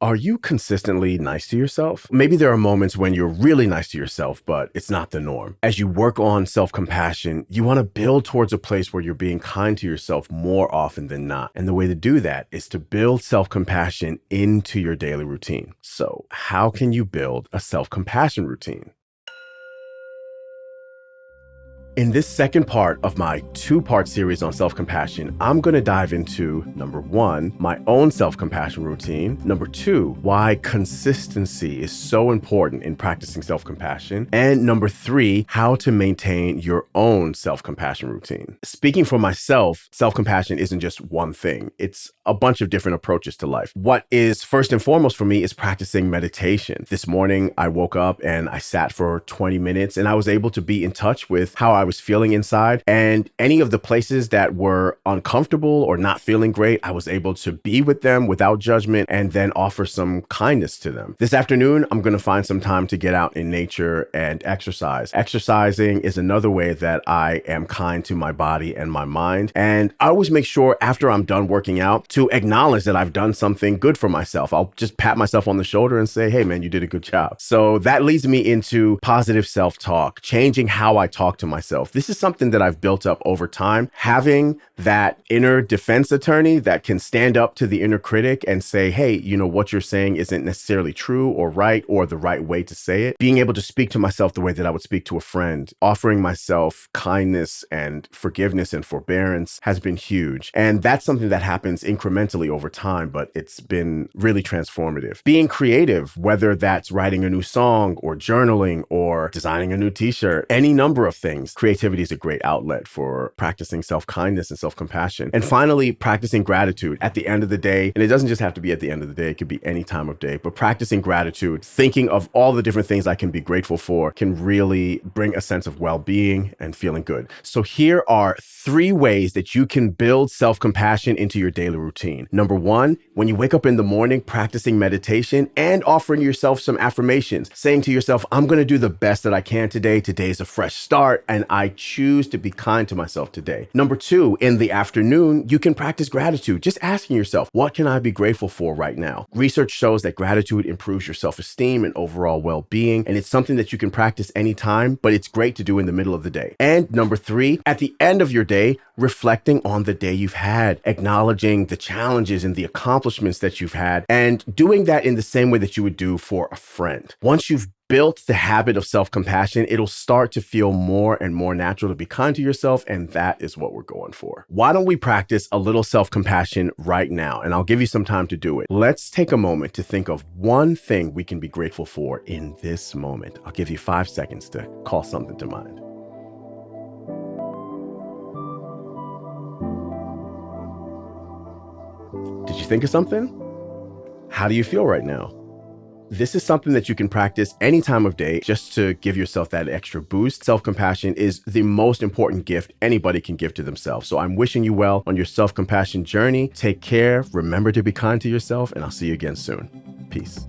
Are you consistently nice to yourself? Maybe there are moments when you're really nice to yourself, but it's not the norm. As you work on self-compassion, you want to build towards a place where you're being kind to yourself more often than not. And the way to do that is to build self-compassion into your daily routine. So, how can you build a self-compassion routine? In this second part of my two-part series on self-compassion, I'm going to dive into, number one, my own self-compassion routine. Number two, why consistency is so important in practicing self-compassion. And number three, how to maintain your own self-compassion routine. Speaking for myself, self-compassion isn't just one thing. It's a bunch of different approaches to life. What is first and foremost for me is practicing meditation. This morning, I woke up and I sat for 20 minutes and I was able to be in touch with how I was feeling inside, and any of the places that were uncomfortable or not feeling great, I was able to be with them without judgment and then offer some kindness to them. This afternoon, I'm going to find some time to get out in nature and exercise. Exercising is another way that I am kind to my body and my mind. And I always make sure after I'm done working out to acknowledge that I've done something good for myself. I'll just pat myself on the shoulder and say, hey man, you did a good job. So that leads me into positive self-talk, changing how I talk to myself. This is something that I've built up over time. Having that inner defense attorney that can stand up to the inner critic and say, hey, what you're saying isn't necessarily true or right or the right way to say it. Being able to speak to myself the way that I would speak to a friend, offering myself kindness and forgiveness and forbearance has been huge. And that's something that happens incrementally over time, but it's been really transformative. Being creative, whether that's writing a new song or journaling or designing a new t-shirt, any number of things. Creativity is a great outlet for practicing self-kindness and self-compassion. And finally, practicing gratitude at the end of the day. And it doesn't just have to be at the end of the day. It could be any time of day, but practicing gratitude, thinking of all the different things I can be grateful for can really bring a sense of well-being and feeling good. So here are 3 ways that you can build self-compassion into your daily routine. Number 1, when you wake up in the morning, practicing meditation and offering yourself some affirmations, saying to yourself, I'm going to do the best that I can today. Today's a fresh start and I choose to be kind to myself today. Number 2, in the afternoon, you can practice gratitude, just asking yourself, what can I be grateful for right now? Research shows that gratitude improves your self-esteem and overall well-being, and it's something that you can practice anytime, but it's great to do in the middle of the day. And number 3, at the end of your day, reflecting on the day you've had, acknowledging the challenges and the accomplishments that you've had, and doing that in the same way that you would do for a friend. Once you've built the habit of self-compassion, it'll start to feel more and more natural to be kind to yourself, and that is what we're going for. Why don't we practice a little self-compassion right now? And I'll give you some time to do it. Let's take a moment to think of one thing we can be grateful for in this moment. I'll give you 5 seconds to call something to mind. Did you think of something? How do you feel right now? This is something that you can practice any time of day just to give yourself that extra boost. Self-compassion is the most important gift anybody can give to themselves. So I'm wishing you well on your self-compassion journey. Take care. Remember to be kind to yourself, and I'll see you again soon. Peace.